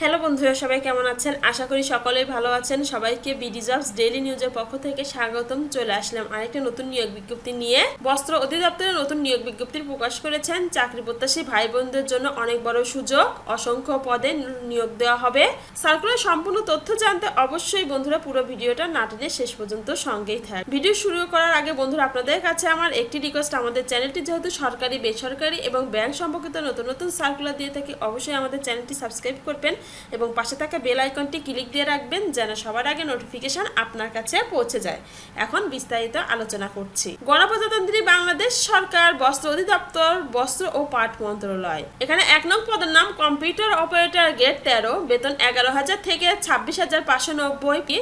Hello বন্ধুরা, সবাই কেমন আছেন? আশা করি সকলেই ভালো আছেন। সবাইকে বিডি জবস ডেইলি নিউজের পক্ষ থেকে স্বাগতম। চলে আসলাম আরেকটা নতুন নিয়োগ বিজ্ঞপ্তি নিয়ে। বস্ত্র অধিদপ্তরের নতুন নিয়োগ বিজ্ঞপ্তি প্রকাশ করেছেন। চাকরি প্রত্যাশী ভাই বোনদের জন্য অনেক বড় সুযোগ, অসংখ্য পদে নিয়োগ দেওয়া হবে। সার্কুলার সম্পূর্ণ তথ্য জানতে অবশ্যই বন্ধুরা পুরো ভিডিওটা না টেনে শেষ পর্যন্ত সঙ্গেই থাক। ভিডিও শুরু করার আগে বন্ধুরা আপনাদের কাছে আমার একটি রিকোয়েস্ট, আমাদের চ্যানেলটি যেহেতু সরকারি, বেসরকারি এবং ব্যাংক সম্পর্কিত নতুন নতুন সার্কুলার দিয়ে থাকি, অবশ্যই আমাদের চ্যানেলটি সাবস্ক্রাইব করবেন এবং পাশে থাকা বেল আইকনটি ক্লিক দিয়ে রাখবেন যেন সবার আগে নোটিফিকেশন আপনার কাছে পৌঁছে যায়। এখন বিস্তারিত আলোচনা করছি। গণপ্রজাতন্ত্রী বাংলাদেশ সরকার বস্ত্র অধিদপ্তর, বস্ত্র ও পাট মন্ত্রণালয়। এখানে 1 নং পদের নাম কম্পিউটার অপারেটর, গ্রেড 13, বেতন 11,000 থেকে 26,590,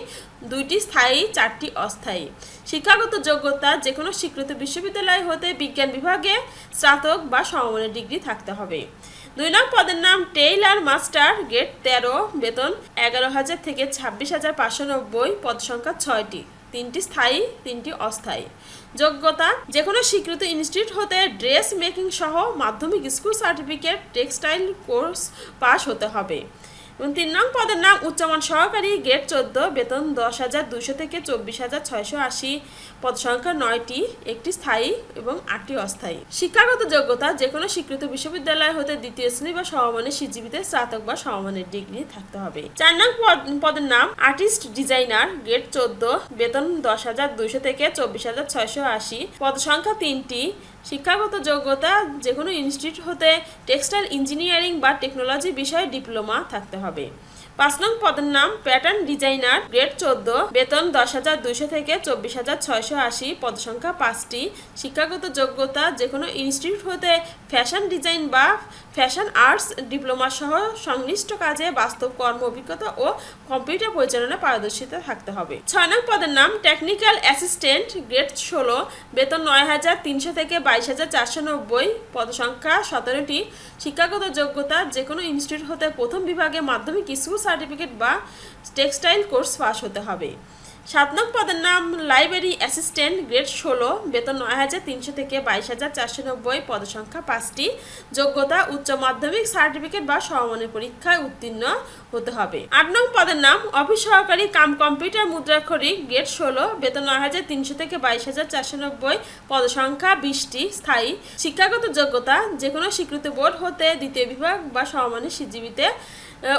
2টি স্থায়ী 4টি অস্থায়ী। শিক্ষাগত যোগ্যতা যে কোনো স্বীকৃত বিশ্ববিদ্যালয় হতে বিজ্ঞান বিভাগে স্নাতক বা সমমানের ডিগ্রি থাকতে হবে। 2 নং পদের নাম টেইলার মাস্টার, গ্রেড 13, বেতন 11,000 থেকে 26,590, পদ সংখ্যা 6টি, 3টি স্থায়ী 3টি অস্থায়ী। যোগ্যতা যে কোনো স্বীকৃত ইনস্টিটিউট হতে ড্রেস মেকিং সহ মাধ্যমিক school certificate, textile course pass হতে হবে। এবং 3 নং পদের নাম উচ্চমান সহকারী, গ্রেড 14, বেতন 10,200 থেকে 24,680, পদ সংখ্যা 9টি, 1টি স্থায়ী এবং 8টি অস্থায়ী। শিক্ষাগত যোগ্যতা যে কোনো স্বীকৃত বিশ্ববিদ্যালয় হতে দ্বিতীয় শ্রেণী বা সমমানের সিজিপিতে স্নাতক বা সমমানের ডিগ্রি থাকতে হবে। 4 নং পদের নাম আর্টিস্ট ডিজাইনার, গ্রেড 14, বেতন 10,200 থেকে 24,680, পদ সংখ্যা 3টি। শিক্ষাগত যোগ্যতা যে কোনো ইনস্টিটিউট হতে টেক্সটাইল ইঞ্জিনিয়ারিং বা টেকনোলজি বিষয়ে ডিপ্লোমা থাকতে হবে। 5 নং পদের নাম প্যাটার্ন ডিজাইনার, গ্রেড 14, বেতন 10,200 থেকে 24,680, পদ সংখ্যা 5টি। শিক্ষাগত যোগ্যতা যে কোনো ইনস্টিটিউট হতে ফ্যাশন ডিজাইন বা ফ্যাশন আর্টস ডিপ্লোমা সহ সংশ্লিষ্ট কাজে বাস্তব কর্ম অভিজ্ঞতা ও কম্পিউটার পরিচালনায় পারদর্শিতা থাকতে হবে। 6 নং পদের নাম টেকনিক্যাল অ্যাসিস্ট্যান্ট, গ্রেড 16, বেতন 9,300 থেকে 22,490, পদ সংখ্যা 17টি। শিক্ষাগত যোগ্যতা যে কোনো ইনস্টিটিউট হতে প্রথম বিভাগে মাধ্যমিক স্কুল সার্টিফিকেট বা টেক্সটাইল কোর্স পাস হতে হবে। 7 নং পদের নাম লাইব্রেরি অ্যাসিস্ট্যান্ট, গ্রেড 16, বেতন 9,300 থেকে 22,490, পদ সংখ্যা 5টি। যোগ্যতা উচ্চ মাধ্যমিক সার্টিফিকেট বা সমমানের পরীক্ষায় উত্তীর্ণ হতে হবে। 8 নং পদের নাম অফিস সহকারী কাম কম্পিউটার মুদ্রাক্ষরিক, গ্রেড 16, বেতন 9,300 থেকে 22,490, পদ সংখ্যা 20টি, স্থায়ী। শিক্ষাগত যোগ্যতা যে কোনো স্বীকৃত বোর্ড হতে দ্বিতীয় বিভাগ বা সমমানের সিজিপিতে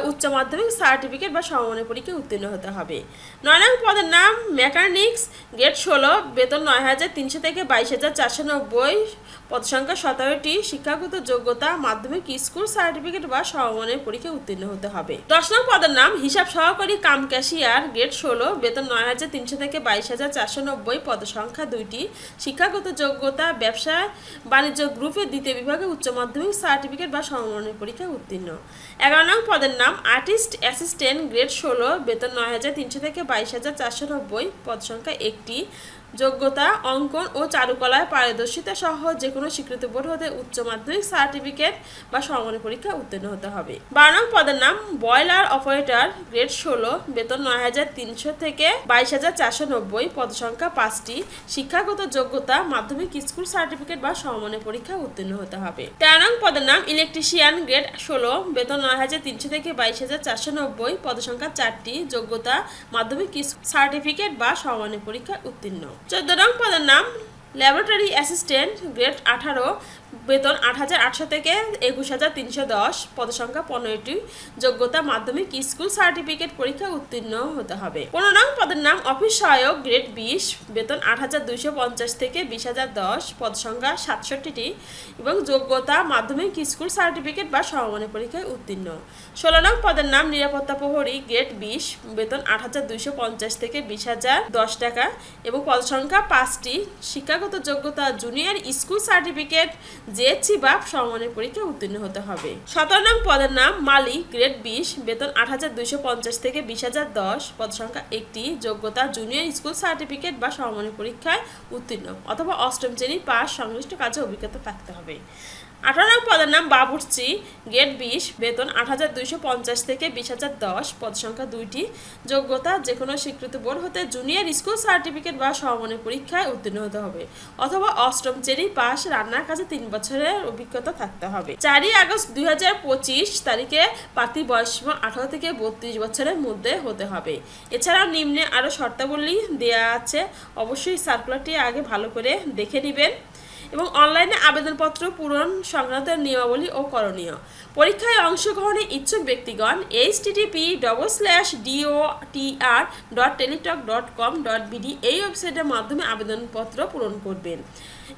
উচ্চ মাধ্যমিক সার্টিফিকেট বা সমমানের পরীক্ষায় উত্তীর্ণ হতে হবে। 9 নং পদের নাম মেকানিক্স, গ্রেড 16, বেতন 9,300 থেকে 22,490, পদ সংখ্যা 17টি। শিক্ষাগত যোগ্যতা মাধ্যমিক স্কুল সার্টিফিকেট বা সমমানের পরীক্ষায় উত্তীর্ণ হতে হবে। 10 নং পদের নাম হিসাব সহকারী কাম ক্যাশিয়ার, গ্রেড 16, বেতন 9,300 থেকে 22,490, পদ সংখ্যা 2টি। শিক্ষাগত যোগ্যতা ব্যবসা বাণিজ্য গ্রুপের দ্বিতীয় বিভাগে উচ্চ মাধ্যমিক সার্টিফিকেট বা সমমানের পরীক্ষায় উত্তীর্ণ। 11 নং পদের নাম আর্টিস্ট অ্যাসিস্ট্যান্ট, গ্রেড 16, বেতন 9,300 থেকে 22,490, পদ সংখ্যা 1টি। যোগ্যতা অঙ্কন ও চারুকলায় পারদর্শিতা সহ যে কোনো স্বীকৃত বোর্ড হতে উচ্চ মাধ্যমিক সার্টিফিকেট বা সমমানের পরীক্ষা উত্তীর্ণ হতে হবে। 12 নং পদের নাম বয়লার অপারেটর, গ্রেড 16, বেতন 9,300 থেকে 22,490, পদ সংখ্যা 5টি। শিক্ষাগত যোগ্যতা মাধ্যমিক স্কুল সার্টিফিকেট বা সমমানের পরীক্ষা উত্তীর্ণ হতে হবে। 13 নং পদের নাম ইলেকট্রিশিয়ান, গ্রেড 16, বেতন 9,300 থেকে 22,490, পদ সংখ্যা 4টি। যোগ্যতা মাধ্যমিক সার্টিফিকেট বা সমমানের পরীক্ষা উত্তীর্ণ। 14 নং পদের নাম ল্যাবরেটরি অ্যাসিস্ট্যান্ট, গ্রেড 18, বেতন 8,800 থেকে 21,310, পদ সংখ্যা 15টি। যোগ্যতা মাধ্যমিক স্কুল সার্টিফিকেট পরীক্ষা উত্তীর্ণ হতে হবে। 15 নং পদের নাম অফিস সহায়ক, গ্রেড 20, বেতন 8,250 থেকে 20,010, পদ সংখ্যা 67টি এবং যোগ্যতা মাধ্যমিক স্কুল সার্টিফিকেট বা সমমানের পরীক্ষায় উত্তীর্ণ। 16 নং পদের নাম নিরাপত্তা প্রহরী, গ্রেড 20, বেতন 8,250 থেকে 20,010 টাকা এবং পদ সংখ্যা 5টি। শিক্ষাগত যোগ্যতা জুনিয়র স্কুল সার্টিফিকেট, জেএসসি বা সমমানের পরীক্ষা উত্তীর্ণ হতে হবে। 17 নং পদের নাম মালিক, গ্রেড 20, বেতন 8,250 থেকে 20,010, পদ সংখ্যা 1টি। যোগ্যতা জুনিয়র স্কুল সার্টিফিকেট বা সমমানের পরীক্ষায় উত্তীর্ণ অথবা অষ্টম শ্রেণী পাস, সংশ্লিষ্ট কাজে অভিজ্ঞতা থাকতে হবে। 18 নং পদের নাম বাবুর্চি, গ্রেড 20, বেতন 8,250 থেকে 20,010, পদ সংখ্যা 2টি, যোগ্যতা যে কোনো স্বীকৃত বোর্ড হতে জুনিয়র স্কুল সার্টিফিকেট বা সমমানের পরীক্ষায় উত্তীর্ণ হতে হবে অথবা অষ্টম শ্রেণী পাস, রান্নার কাজে 3 বছরের অভিজ্ঞতা থাকতে হবে। 4 আগস্ট 2025 তারিখে প্রার্থী বয়সসীমা 18 থেকে 32 বছরের মধ্যে হতে হবে। এছাড়াও নিম্নে আরও শর্তাবলী দেওয়া আছে, অবশ্যই সার্কুলারটি আগে ভালো করে দেখে নেবেন। এবং অনলাইনে আবেদনপত্র পূরণ সংক্রান্ত নিয়মাবলী ও করণীয়। পরীক্ষায় অংশগ্রহণে ইচ্ছুক ব্যক্তিগণ http://dotr.teletalk.com.bd এই ওয়েবসাইটের মাধ্যমে আবেদনপত্র পূরণ করবেন।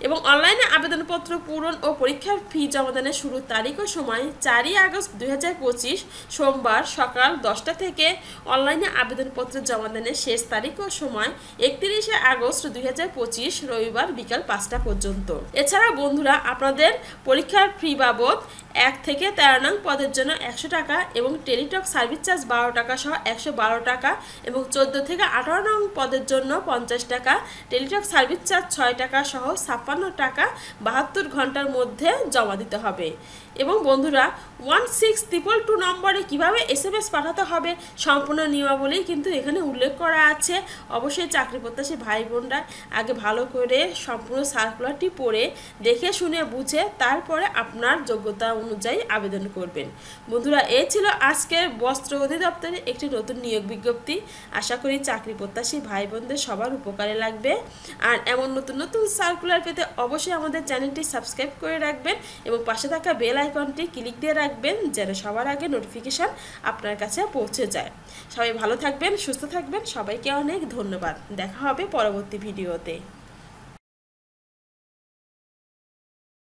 এবং অনলাইনে আবেদনপত্র পূরণ ও পরীক্ষার ফি জমাদানের শুরুর তারিখ ও সময় 4 আগস্ট 2025 সোমবার সকাল 10টা থেকে অনলাইনে আবেদনপত্র জমাদানের শেষ তারিখ ও সময় 31 আগস্ট 2025 রবিবার বিকাল 5টা পর্যন্ত। এছাড়া বন্ধুরা, আপনাদের পরীক্ষার ফি বাবদ 1 থেকে 13 নং পদের জন্য 100 টাকা এবং টেলিটক সার্ভিস চার্জ 12 টাকা সহ 112 টাকা এবং 14 থেকে 18 নং পদের জন্য 50 টাকা, টেলিটক সার্ভিস চার্জ 6 টাকা সহ 56 টাকা 72 ঘন্টার মধ্যে জমা দিতে হবে। এবং বন্ধুরা, 1622 নম্বরে কিভাবে SMS পাঠাতে হবে সম্পূর্ণ নিয়মাবলী কিন্তু এখানে উল্লেখ করা আছে। অবশ্যই চাকরি প্রত্যাশী ভাই বোনরা আগে ভালো করে সম্পূর্ণ সার্কুলারটি পড়ে দেখে শুনে বুঝে তারপরে আপনার যোগ্যতা অনুযায়ী আবেদন করবেন। বন্ধুরা, এই ছিল আজকের বস্ত্র অধিদপ্তরে একটি নতুন নিয়োগ বিজ্ঞপ্তি। আশা করি চাকরি প্রত্যাশী ভাই বোনদের সবার উপকারে লাগবে। আর এমন নতুন নতুন সার্কুলার পেতে অবশ্যই আমাদের চ্যানেলটি সাবস্ক্রাইব করে রাখবেন এবং পাশে থাকা বেল আইকনটি ক্লিক দিয়ে রাখবেন যেন সবার আগে নোটিফিকেশান আপনার কাছে পৌঁছে যায়। সবাই ভালো থাকবেন, সুস্থ থাকবেন। সবাইকে অনেক ধন্যবাদ। দেখা হবে পরবর্তী ভিডিওতে।